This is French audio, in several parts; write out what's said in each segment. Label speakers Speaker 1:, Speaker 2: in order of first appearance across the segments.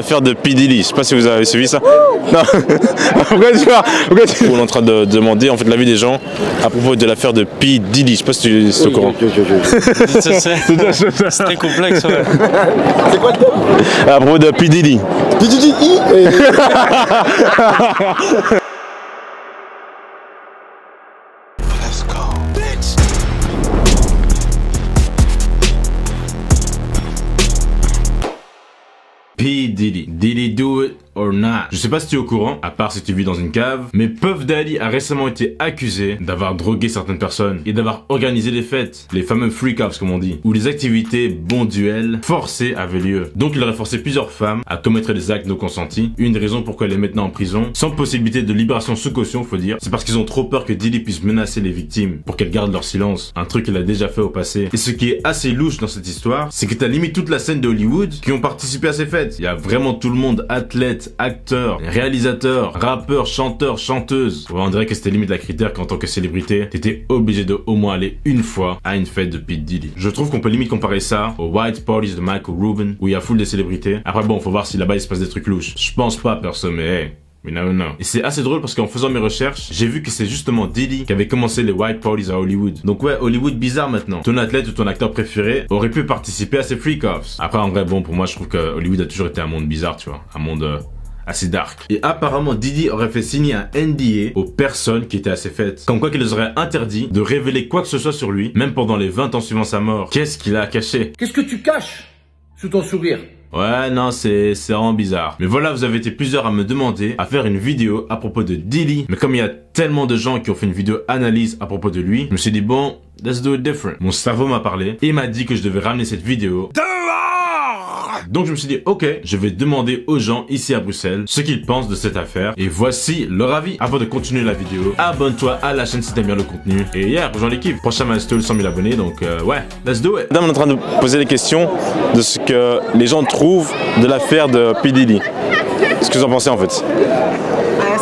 Speaker 1: L'affaire de P. Diddy, je sais pas si vous avez suivi ça. Non. Pourquoi tu... On est en train de demander en fait l'avis des gens à propos de l'affaire de P. Diddy, je sais pas si tu es au courant.
Speaker 2: C'est très complexe, ouais.
Speaker 3: C'est quoi le thème?
Speaker 1: À propos de P. Diddy.
Speaker 3: P. Diddy
Speaker 4: P. Diddy. Did he do it or not? Je sais pas si tu es au courant, à part si tu vis dans une cave, mais Puff Daddy a récemment été accusé d'avoir drogué certaines personnes et d'avoir organisé des fêtes, les fameux freak-offs comme on dit, où les activités bonduelles forcées avaient lieu. Donc il aurait forcé plusieurs femmes à commettre des actes non consentis. Une des raisons pourquoi elle est maintenant en prison, sans possibilité de libération sous caution, faut dire, c'est parce qu'ils ont trop peur que Diddy puisse menacer les victimes pour qu'elles gardent leur silence, un truc qu'il a déjà fait au passé. Et ce qui est assez louche dans cette histoire, c'est que t'as limite toute la scène de Hollywood qui ont participé à ces fêtes. Il y a vraiment tout le monde, athlètes, acteurs, réalisateurs, rappeurs, chanteurs, chanteuses. Ouais, on dirait que c'était limite la critère qu'en tant que célébrité, t'étais obligé de au moins aller une fois à une fête de P. Diddy. Je trouve qu'on peut limite comparer ça aux White Parties de Michael Rubin, où il y a full des célébrités. Après bon, faut voir si là-bas il se passe des trucs louches. Je pense pas perso, mais hey. Mais non. Et c'est assez drôle parce qu'en faisant mes recherches, j'ai vu que c'est justement Diddy qui avait commencé les White Parties à Hollywood. Donc ouais, Hollywood bizarre maintenant. Ton athlète ou ton acteur préféré aurait pu participer à ces freak-offs. Après en vrai, bon, pour moi je trouve que Hollywood a toujours été un monde bizarre, tu vois. Un monde assez dark. Et apparemment Diddy aurait fait signer un NDA aux personnes qui étaient à ces fêtes. Comme quoi qu'il les aurait interdit de révéler quoi que ce soit sur lui, même pendant les 20 ans suivant sa mort. Qu'est-ce qu'il a caché?
Speaker 5: Qu'est-ce que tu caches sous ton sourire?
Speaker 4: Ouais, non, c'est vraiment bizarre. Mais voilà, vous avez été plusieurs à me demander à faire une vidéo à propos de Diddy. Mais comme il y a tellement de gens qui ont fait une vidéo analyse à propos de lui, je me suis dit, bon, let's do it different. Mon cerveau m'a parlé et m'a dit que je devais ramener cette vidéo dehors. Donc je me suis dit, ok, je vais demander aux gens ici à Bruxelles ce qu'ils pensent de cette affaire. Et voici leur avis. Avant de continuer la vidéo, abonne-toi à la chaîne si t'aimes bien le contenu. Et hier, rejoins l'équipe. Prochain milestone, 100 000 abonnés. Donc ouais, let's do it.
Speaker 1: Madame, on est en train de poser des questions de ce que les gens trouvent de l'affaire de P. Diddy. Ce que vous en pensez en fait?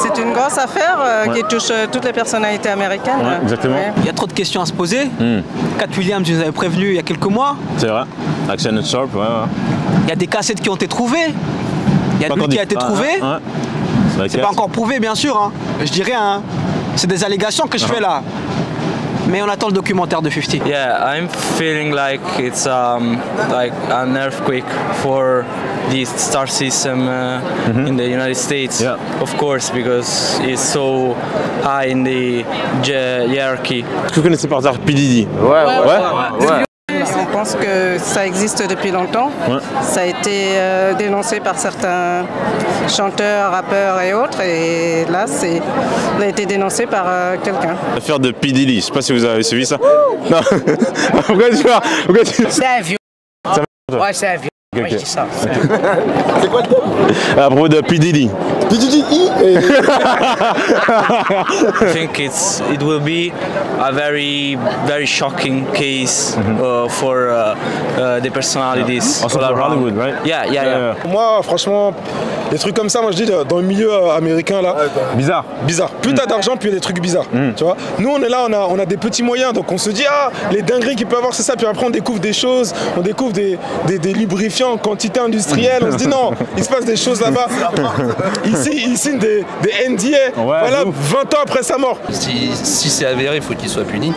Speaker 6: C'est une grosse affaire qui touche toutes les personnalités américaines.
Speaker 1: Ouais, exactement. Ouais.
Speaker 7: Il y a trop de questions à se poser. Cat Williams, je nous avais prévenu il y a quelques mois.
Speaker 1: C'est vrai. Action and Sharp, ouais.
Speaker 7: Il y a des cassettes qui ont été trouvées. Il y a de lui qui a été trouvé. C'est pas encore prouvé, bien sûr. Hein. Je dis rien. Hein. C'est des allégations que je fais là. Mais on attend le documentaire de 50.
Speaker 2: Yeah, I'm feeling like it's like an earthquake for the star system in the United States. Yeah. Of course, because it's so high in the hierarchy.
Speaker 1: Est-ce que vous connaissez par hasard P. Diddy? Ouais.
Speaker 6: On pense que ça existe depuis longtemps. Ouais. Ça a été dénoncé par certains chanteurs, rappeurs et autres. Et là, ça a été dénoncé par quelqu'un.
Speaker 1: L'affaire de P. Diddy, je sais pas si vous avez suivi ça. Non. Pourquoi tu...
Speaker 8: C'est un vieux. Ouais, c'est un vieux. Okay. Ouais, je dis ça.
Speaker 3: C'est quoi le thème?
Speaker 1: À propos de P. Diddy.
Speaker 3: P. Diddy
Speaker 2: I think it will be a very shocking case for the personalities.
Speaker 1: Also for Hollywood, right?
Speaker 2: Yeah.
Speaker 3: Moi, franchement, des trucs comme ça, moi je dis dans le milieu américain là. Bizarre. Plus t'as d'argent, plus il y a des trucs bizarres. Tu vois. Nous on est là, on a des petits moyens, donc on se dit les dingueries qu'il peut avoir c'est ça. Puis après on découvre des choses, on découvre des lubrifiants en quantité industrielle. On se dit non, il se passe des choses là-bas. Ici il signe des NDA. Voilà, 20 ans après sa mort.
Speaker 9: Si c'est avéré, il faut qu'il soit puni,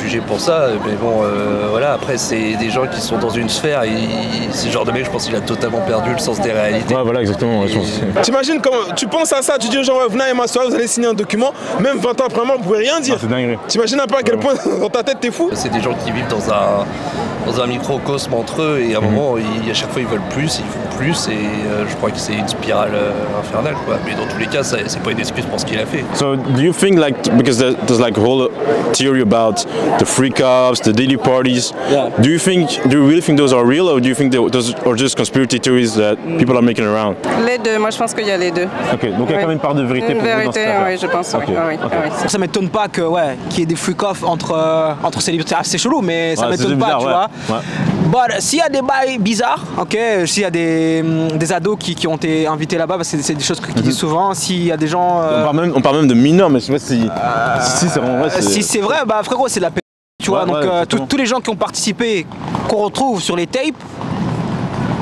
Speaker 9: jugé pour ça. Mais bon, voilà. Après c'est des gens qui sont dans une sphère. Et c'est le genre de mec, je pense qu'il a totalement perdu le sens des réalités.
Speaker 1: Ouais, voilà, exactement.
Speaker 3: T'imagines quand tu penses à ça, tu dis aux gens, venez à ma soirée, vous allez signer un document, même 20 ans après moi, vous pouvez rien dire.
Speaker 1: C'est dingue.
Speaker 3: T'imagines un peu à quel point dans ta tête t'es fou?
Speaker 9: C'est des gens qui vivent dans un microcosme entre eux et à un moment, à chaque fois ils veulent plus, ils font plus et je crois que c'est une spirale infernale quoi. Mais dans tous les cas, c'est pas une excuse pour ce qu'il a fait.
Speaker 1: So do you think like because there's like a whole theory about the freak-offs, the Diddy parties? Yeah. Do you really think those are real or do you think those are just conspiracy theories that people are making around?
Speaker 6: Les deux, moi je pense qu'il y a les deux.
Speaker 1: Ok, donc il y a quand même une part de vérité pour vous dans cette affaire.
Speaker 6: Oui, je pense.
Speaker 1: Okay.
Speaker 6: Oui.
Speaker 7: Ça m'étonne pas qu'il y ait des freak-offs entre célébrités. C'est chelou, mais ça m'étonne pas, tu vois. Bon, s'il y a des bails bizarres, s'il y a des ados qui ont été invités là-bas, c'est des choses qu'ils disent souvent. S'il y a des gens.
Speaker 1: On parle même de mineurs, mais je sais pas si c'est vrai.
Speaker 7: Si c'est vrai, frérot, c'est de la p. Tu vois, donc tous les gens qui ont participé, qu'on retrouve sur les tapes,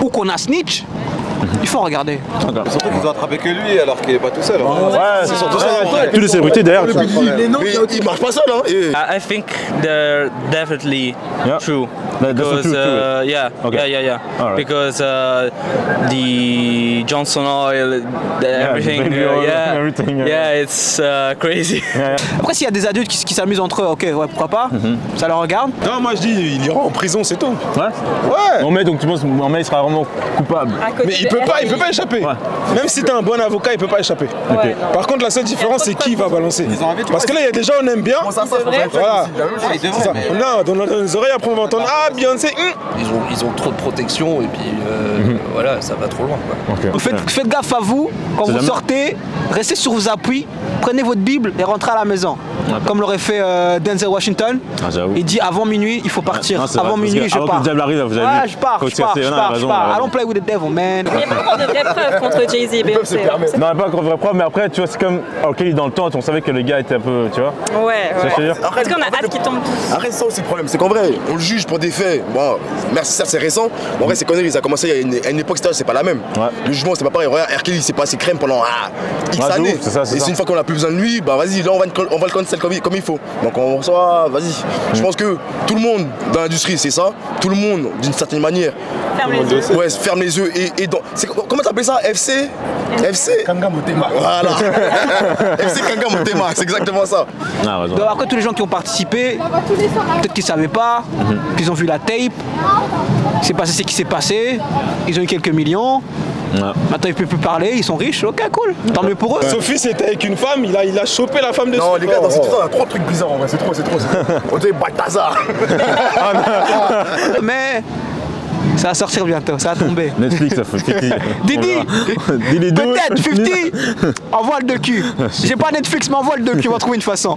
Speaker 7: ou qu'on a snitch, Il faut regarder.
Speaker 10: Surtout qu'ils ont attrapé que lui alors qu'il est pas tout seul.
Speaker 1: Ouais, c'est surtout ça. Tous les célébrités derrière.
Speaker 10: Il marche pas seul.
Speaker 2: I think they're definitely true. Because yeah. Right. Because the Johnson Oil, everything, it's crazy.
Speaker 7: Après, s'il y a des adultes qui s'amusent entre eux, ok, ouais, pourquoi pas, ça leur regarde.
Speaker 3: Non, moi je dis, il ira en prison, c'est tout.
Speaker 1: Ouais. Ouais. Donc tu penses il sera vraiment coupable.
Speaker 3: Mais il peut pas échapper. Ouais. Même si t'as un bon avocat, il peut pas échapper. Okay. Par contre, la seule différence, c'est qui va balancer. Parce que là, il y a des gens on aime bien. Voilà. Non, dans les oreilles, après on va entendre ah Beyoncé.
Speaker 9: Ils ont trop de protection et puis voilà, ça va trop loin. Quoi.
Speaker 7: Okay. Faites gaffe à vous quand vous sortez, restez sur vos appuis, prenez votre Bible et rentrez à la maison. Comme l'aurait fait Denzel Washington. Il dit avant minuit, il faut partir. Avant minuit, je pars.
Speaker 1: Avant que le diable arrive, vous avez vu.
Speaker 7: Je pars. I don't play with the devil, man.
Speaker 11: Il n'y a pas encore de vraies preuves contre Jay-Z et Beyoncé.
Speaker 1: Non, pas encore de vraies preuves, mais après, tu vois, c'est comme Kelly dans le temps, on savait que le gars était un peu, tu vois.
Speaker 11: Ouais. Parce qu'on a hâte qu'il tombe.
Speaker 10: Arrête ça aussi le problème, c'est qu'en vrai, on le juge pour des faits. Bon, merci, certes c'est récent, mais en vrai, ces conneries, ça a commencé à une époque, c'est pas la même. Le jugement, c'est pas pareil. Regarde, R. Kelly, il s'est passé crème pendant X années. Et c'est une fois qu'on a plus besoin de lui, bah vas-y, là, on va le cancel comme il faut. Donc on reçoit, vas-y. Je pense que tout le monde dans l'industrie, c'est ça. Tout le monde, d'une certaine manière.
Speaker 11: Ferme les yeux.
Speaker 10: Ouais, ferme les yeux et comment t'appelles ça? FC
Speaker 3: Kanga Motema.
Speaker 10: Voilà. FC Kanga Motema, c'est exactement ça.
Speaker 7: Donc après, tous les gens qui ont participé, peut-être qu'ils savaient pas, qu'ils ont vu la tape, c'est passé ce qui s'est passé, ils ont eu quelques millions. Maintenant ils peuvent plus parler, ils sont riches, ok cool, tant mieux pour eux.
Speaker 3: Sophie c'était avec une femme, il a chopé la femme de
Speaker 10: Non les gars, dans cette histoire, il y a trop de trucs bizarres en vrai, c'est trop. On dirait Balthazar.
Speaker 7: Mais ça va sortir bientôt, ça va tomber.
Speaker 1: Netflix, ça fait
Speaker 7: Didi, peut-être 50, envoie le de cul. J'ai pas Netflix, mais envoie le de cul, on va trouver une façon.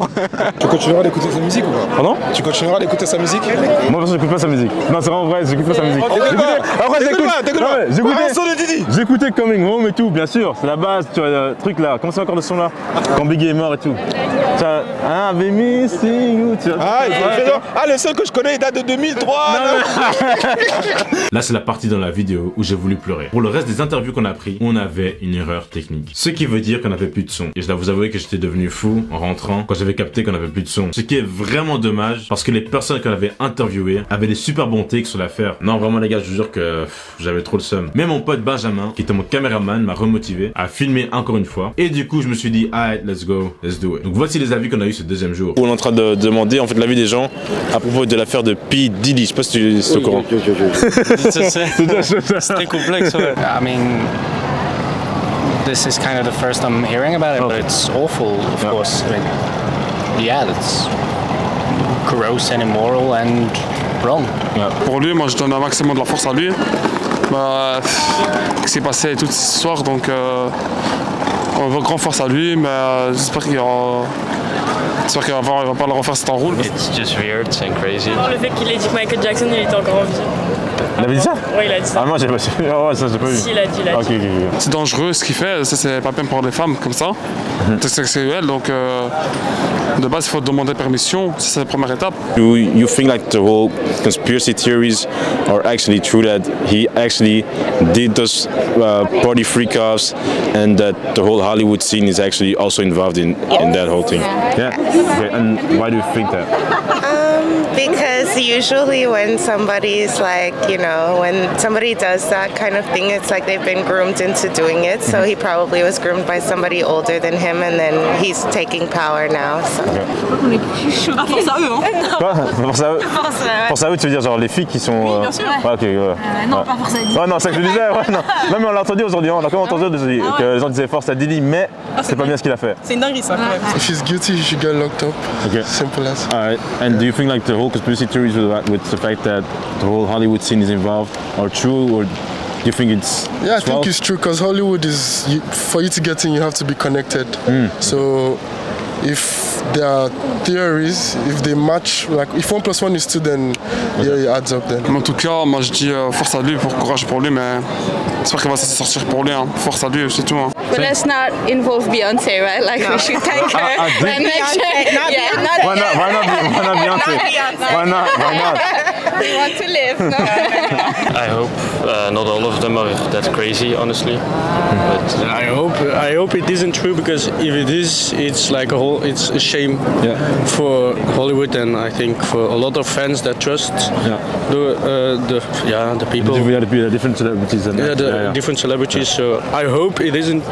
Speaker 3: Tu continueras d'écouter sa musique ou pas?
Speaker 1: Pardon?
Speaker 3: Tu continueras d'écouter sa musique?
Speaker 1: Moi perso j'écoute pas sa musique. Non c'est vraiment vrai, j'écoute pas sa musique. J'écoutais Coming Home et tout, bien sûr, c'est la base, tu vois, le truc là, comment c'est encore le son là? Quand Biggie est mort et tout. Ah, I've missing you, tu vois.
Speaker 3: Le seul que je connais il date de 2003.
Speaker 4: Là, c'est la partie dans la vidéo où j'ai voulu pleurer. Pour le reste des interviews qu'on a pris, on avait une erreur technique. Ce qui veut dire qu'on n'avait plus de son. Et je dois vous avouer que j'étais devenu fou en rentrant quand j'avais capté qu'on n'avait plus de son. Ce qui est vraiment dommage parce que les personnes qu'on avait interviewées avaient des super bons takes sur l'affaire. Non, vraiment les gars, je vous jure que j'avais trop le seum. Mais mon pote Benjamin, qui était mon caméraman, m'a remotivé à filmer encore une fois. Et du coup, je me suis dit, alright, let's go, let's do it. Donc voici les avis qu'on a eu ce deuxième jour.
Speaker 1: On est en train de demander en fait l'avis des gens à propos de l'affaire de P. Diddy. Je sais pas si tu es au courant.
Speaker 2: C'est très complexe, ouais.
Speaker 12: I mean, this is kind of the first I'm hearing about it, but it's awful, of course. I mean, yeah, that's gross and immoral and wrong.
Speaker 13: Pour lui, moi je donne un maximum de la force à lui. Ce qui s'est passé toute cette histoire, donc on veut grande force à lui, mais j'espère qu'il va pas le refaire cet enroule.
Speaker 12: It's just weird and crazy.
Speaker 11: Le fait qu'il ait dit que Michael Jackson il était encore en vie.
Speaker 1: Il avait dit ça?
Speaker 11: Ouais, il a dit ça.
Speaker 1: Ah, moi j'ai pas su. Ouais, ça j'ai pas vu.
Speaker 11: Si, il a dit.
Speaker 1: Okay.
Speaker 13: C'est dangereux ce qu'il fait, c'est pas bien pour des femmes comme ça. C'est sexuel, donc de base il faut demander permission, c'est la première étape.
Speaker 1: Do you think like the whole conspiracy theories are actually true, that he actually did those party freak-offs and that the whole Hollywood scene is actually also involved in that whole thing? Yeah. Okay. And why do you think that?
Speaker 14: Because usually when somebody's like, you know, when somebody does that kind of thing, it's like they've been groomed into doing it. So he probably was groomed by somebody older than him, and then he's taking power now. So.
Speaker 11: Force à eux, hein.
Speaker 1: Quoi? Force à eux, tu veux dire genre les filles qui sont...
Speaker 11: Oui, bien sûr. Non, pas force à Diddy.
Speaker 1: Ouais, non, c'est ce que je disais, ouais, non. Non, mais on l'a entendu aujourd'hui, on a quand même entendu que les gens disaient force à Diddy, mais c'est pas bien ce qu'il a fait.
Speaker 11: C'est une dinguerie ça, quand même.
Speaker 15: If she's guilty, she should get locked up.
Speaker 1: Okay.
Speaker 15: Simple as.
Speaker 1: Alright, and do you think like the whole conspiracy theories with the fact that the whole Hollywood scene is involved are true, or do you think it's
Speaker 15: I think it's true, because Hollywood is, for you to get in, you have to be connected. So if there are theories, if they match, like if 1 + 1 is 2, then it adds up then.
Speaker 13: Mais en tout cas, moi je dis force à lui, courage pour lui, mais j'espère qu'il va se sortir pour lui, hein. Force à lui, c'est tout. Hein.
Speaker 16: But let's not involve Beyoncé, right? Like we should thank her and make sure.
Speaker 1: Why not Beyoncé?
Speaker 14: Why
Speaker 1: not? Why not?
Speaker 14: We want to live. No?
Speaker 17: I hope not all of them are that crazy, honestly. But
Speaker 18: I hope it isn't true, because if it is, it's like it's a shame for Hollywood, and I think for a lot of fans that trust the people.
Speaker 1: The different celebrities. And
Speaker 18: different celebrities. So I hope it isn't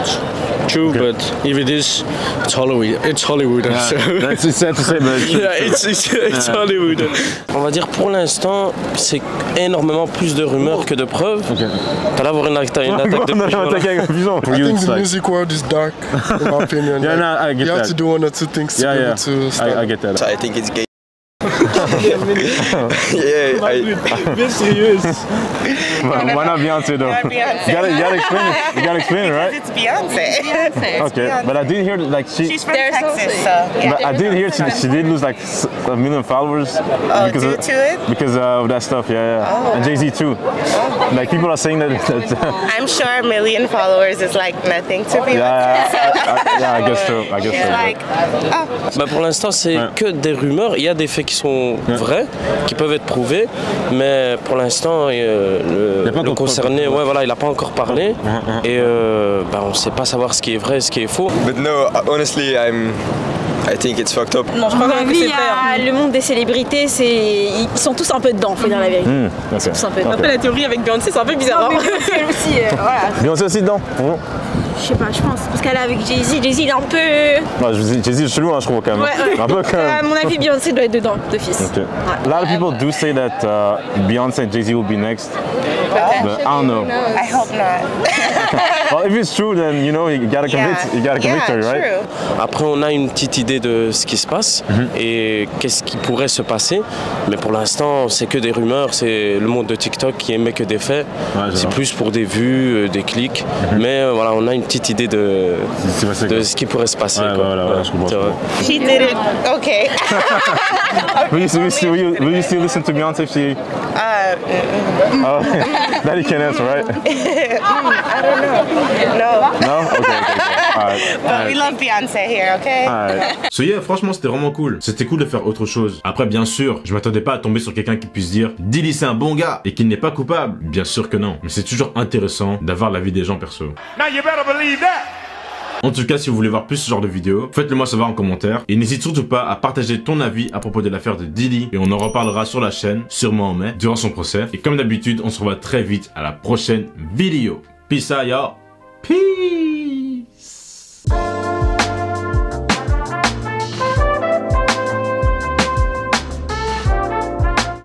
Speaker 18: true, but if it is, it's Hollywood. It's Hollywood. So.
Speaker 1: That's sad to say, but
Speaker 18: it's Hollywood.
Speaker 19: On va dire pour l'instant, c'est énormément plus de rumeurs que de preuves. T'as là avoir une attaque de
Speaker 15: I think the music world is dark, in my opinion.
Speaker 1: I get
Speaker 15: you have to do one or two things to be able to start.
Speaker 1: I get that.
Speaker 20: So I think it's gay.
Speaker 1: Bien serious. Why not Beyonce though?
Speaker 14: Beyonce.
Speaker 1: You gotta explain it, right?
Speaker 14: It's Beyonce.
Speaker 1: Okay,
Speaker 14: Beyonce.
Speaker 1: but I did hear like
Speaker 14: she's from Texas, so yeah.
Speaker 1: But I did hear she did lose like 1 million followers because of that stuff.
Speaker 14: Oh,
Speaker 1: and Jay-Z too. Like people are saying that.
Speaker 14: I'm sure 1 million followers is like nothing to Beyonce.
Speaker 1: I guess so.
Speaker 19: Bah pour l'instant, c'est que des rumeurs. Il y a des faits qui sont vrais, qui peuvent être prouvés, mais pour l'instant, le concerné, il n'a pas encore parlé, et on ne sait pas savoir ce qui est vrai et ce qui est faux.
Speaker 20: But no, honestly, I think it's fucked up.
Speaker 11: Non, je crois que c'est vrai. Le monde des célébrités, ils sont tous un peu dedans, faut dire la vérité. Ils sont tous un peu dedans.
Speaker 21: Après la théorie avec Beyoncé, c'est un peu bizarre.
Speaker 11: Beyoncé aussi, voilà.
Speaker 1: Beyoncé aussi dedans.
Speaker 11: Je sais pas, je pense. Parce qu'elle est avec Jay-Z. Jay-Z, il est un peu.
Speaker 1: Jay-Z, je suis loin, je trouve quand même. Un peu quand même.
Speaker 11: À mon avis, Beyoncé doit être dedans, d'office.
Speaker 1: Okay. A lot of people do say that Beyonce and Jay-Z will be next. But I don't know.
Speaker 14: I hope not.
Speaker 1: Well, if it's true, then you gotta convince her, right?
Speaker 14: True.
Speaker 19: Après, on a une petite idée de ce qui se passe et qu'est-ce qui pourrait se passer. Mais pour l'instant, c'est que des rumeurs. C'est le monde de TikTok qui émet que des faits. C'est plus pour des vues, des clics. Mais voilà, on a une petite idée de ce qui pourrait se passer.
Speaker 1: Voilà, je comprends.
Speaker 14: She did it. Okay.
Speaker 1: Will you still listen to Beyonce if she... That you can answer, right?
Speaker 14: I don't know. No.
Speaker 1: No? Okay.
Speaker 14: But we love Beyonce here, okay?
Speaker 4: So yeah, franchement, c'était vraiment cool. C'était cool de faire autre chose. Après, bien sûr, je m'attendais pas à tomber sur quelqu'un qui puisse dire Dilly c'est un bon gars et qu'il n'est pas coupable. Bien sûr que non. Mais c'est toujours intéressant d'avoir l'avis des gens perso.
Speaker 22: Now you better believe that.
Speaker 4: En tout cas, si vous voulez voir plus ce genre de vidéos, faites-le moi savoir en commentaire. Et n'hésite surtout pas à partager ton avis à propos de l'affaire de Dilly. Et on en reparlera sur la chaîne, sûrement en mai, durant son procès. Et comme d'habitude, on se revoit très vite à la prochaine vidéo. Peace out, y'all. Peace.